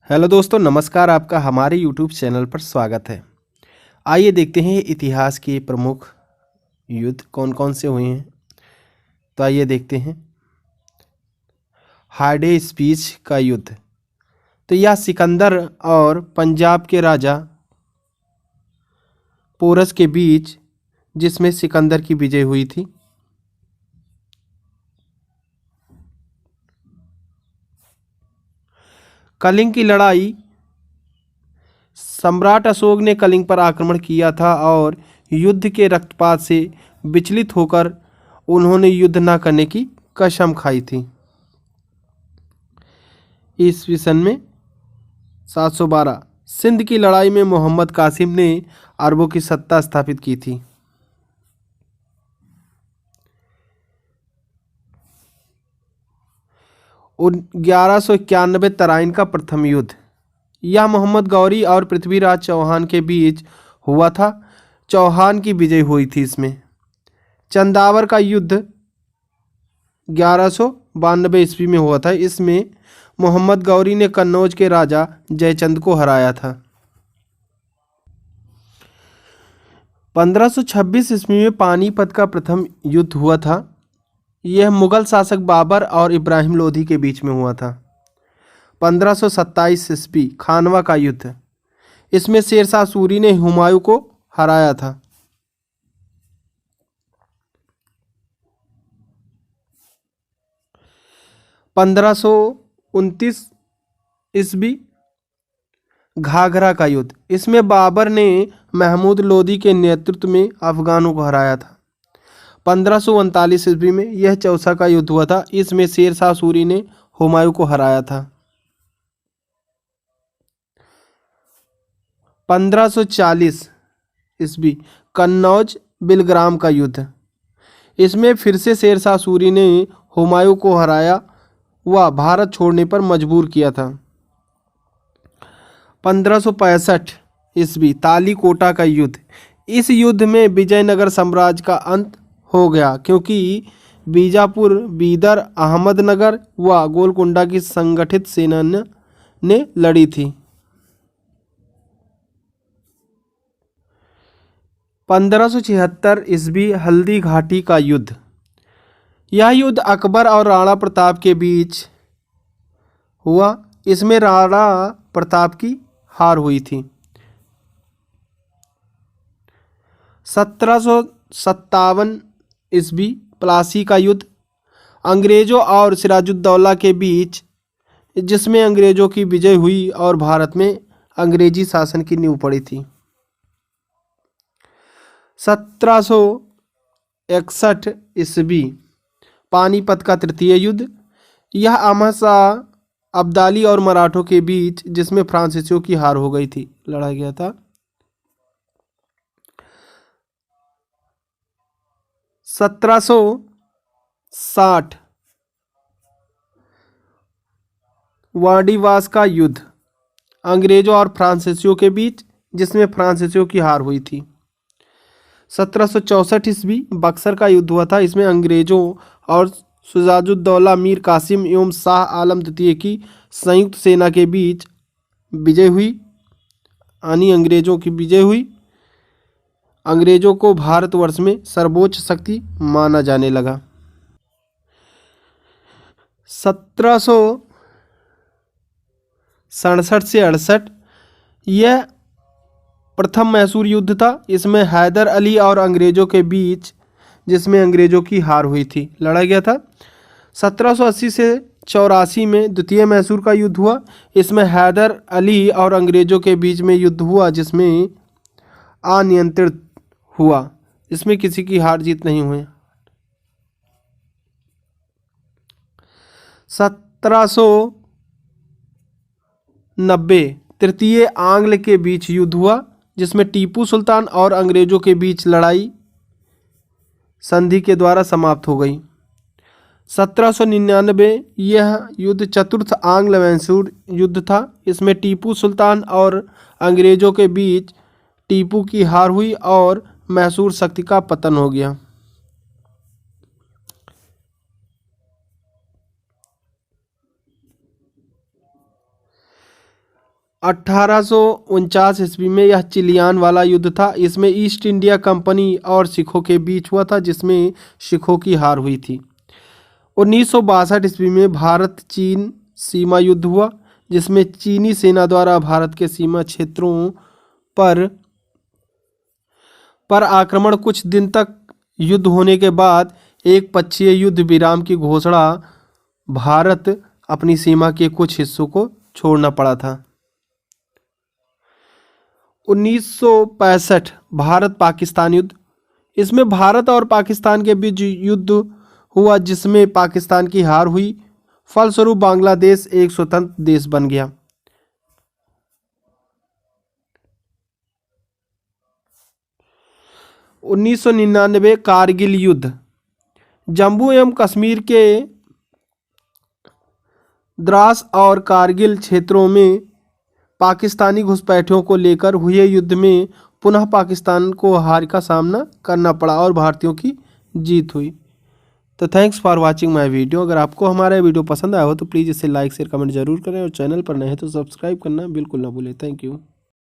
Hello दोस्तों, नमस्कार। आपका हमारे यूट्यूब चैनल पर स्वागत है। आइए देखते हैं इतिहास के प्रमुख युद्ध कौन कौन से हुए हैं। तो आइए देखते हैं। हार्डे स्पीच का युद्ध, तो यह सिकंदर और पंजाब के राजा पोरस के बीच, जिसमें सिकंदर की विजय हुई थी। कलिंग की लड़ाई, सम्राट अशोक ने कलिंग पर आक्रमण किया था और युद्ध के रक्तपात से विचलित होकर उन्होंने युद्ध न करने की कसम खाई थी। ईस्वी सन में 712 सिंध की लड़ाई में मोहम्मद कासिम ने अरबों की सत्ता स्थापित की थी। और 1191 तराइन का प्रथम युद्ध, यह मोहम्मद गौरी और पृथ्वीराज चौहान के बीच हुआ था। चौहान की विजय हुई थी इसमें। चंदावर का युद्ध 1192 ईस्वी में हुआ था। इसमें मोहम्मद गौरी ने कन्नौज के राजा जयचंद को हराया था। 1526 ईस्वी में पानीपत का प्रथम युद्ध हुआ था। यह मुगल शासक बाबर और इब्राहिम लोधी के बीच में हुआ था। 1527 ईस्वी खानवा का युद्ध, इसमें शेरशाह सूरी ने हुमायूं को हराया था। 1529 ईस्वी घाघरा का युद्ध, इसमें बाबर ने महमूद लोदी के नेतृत्व में अफगानों को हराया था। 1539 ईस्वी में यह चौसा का युद्ध हुआ था। इसमें शेरशाह सूरी ने हुमायूं को हराया था। 1540 ईस्वी कन्नौज बिलग्राम का युद्ध, इसमें फिर से शेरशाह सूरी ने हुमायूं को हराया व भारत छोड़ने पर मजबूर किया था। 1565 ईस्वी तालीकोटा का युद्ध, इस युद्ध में विजयनगर साम्राज्य का अंत हो गया, क्योंकि बीजापुर, बीदर, अहमदनगर व गोलकुंडा की संगठित सेना ने लड़ी थी। 1576 ईस्वी हल्दी घाटी का युद्ध, यह युद्ध अकबर और राणा प्रताप के बीच हुआ। इसमें राणा प्रताप की हार हुई थी। 1757 ईस्वी प्लासी का युद्ध, अंग्रेजों और सिराजुद्दौला के बीच, जिसमें अंग्रेजों की विजय हुई और भारत में अंग्रेजी शासन की नींव पड़ी थी। 1761 ईस्वी पानीपत का तृतीय युद्ध, यह अहमद शाह अब्दाली और मराठों के बीच, जिसमें फ्रांसीसियों की हार हो गई थी, लड़ा गया था। 1760 वाडीवास का युद्ध, अंग्रेजों और फ्रांसीसियों के बीच, जिसमें फ्रांसीसियों की हार हुई थी। 1764 ईस्वी बक्सर का युद्ध हुआ था। इसमें अंग्रेजों और शुजाउद्दौला मीर कासिम एवं शाह आलम द्वितीय की संयुक्त सेना के बीच विजय हुई, यानी अंग्रेजों की विजय हुई। अंग्रेजों को भारतवर्ष में सर्वोच्च शक्ति माना जाने लगा। 1767 से 68 यह प्रथम मैसूर युद्ध था। इसमें हैदर अली और अंग्रेजों के बीच, जिसमें अंग्रेजों की हार हुई थी, लड़ा गया था। 1780 से 84 में द्वितीय मैसूर का युद्ध हुआ। इसमें हैदर अली और अंग्रेजों के बीच में युद्ध हुआ, जिसमें अनियंत्रित हुआ। इसमें किसी की हार जीत नहीं हुई। 1790 तृतीय आंग्ल के बीच युद्ध हुआ, जिसमें टीपू सुल्तान और अंग्रेजों के बीच लड़ाई संधि के द्वारा समाप्त हो गई। 1799 यह युद्ध चतुर्थ आंग्ल मैसूर युद्ध था। इसमें टीपू सुल्तान और अंग्रेजों के बीच टीपू की हार हुई और मैसूर शक्ति का पतन हो गया। 1849 ईस्वी में यह चिलियान वाला युद्ध था। इसमें ईस्ट इंडिया कंपनी और सिखों के बीच हुआ था, जिसमें सिखों की हार हुई थी। 1962 ईस्वी में भारत चीन सीमा युद्ध हुआ, जिसमें चीनी सेना द्वारा भारत के सीमा क्षेत्रों पर आक्रमण। कुछ दिन तक युद्ध होने के बाद एक पक्षीय युद्ध विराम की घोषणा भारत अपनी सीमा के कुछ हिस्सों को छोड़ना पड़ा था। 1965 भारत पाकिस्तान युद्ध। इसमें भारत और पाकिस्तान के बीच युद्ध हुआ, जिसमें पाकिस्तान की हार हुई। फलस्वरूप बांग्लादेश एक स्वतंत्र देश बन गया। 1999 कारगिल युद्ध। जम्मू एवं कश्मीर के द्रास और कारगिल क्षेत्रों में पाकिस्तानी घुसपैठियों को लेकर हुए युद्ध में पुनः पाकिस्तान को हार का सामना करना पड़ा और भारतीयों की जीत हुई। तो thanks for watching my video. अगर आपको हमारा वीडियो पसंद आया हो तो प्लीज़ इसे लाइक शेयर कमेंट जरूर करें और चैनल पर नए हैं तो सब्सक्राइब करना बिल्कुल ना भूलें। Thank you.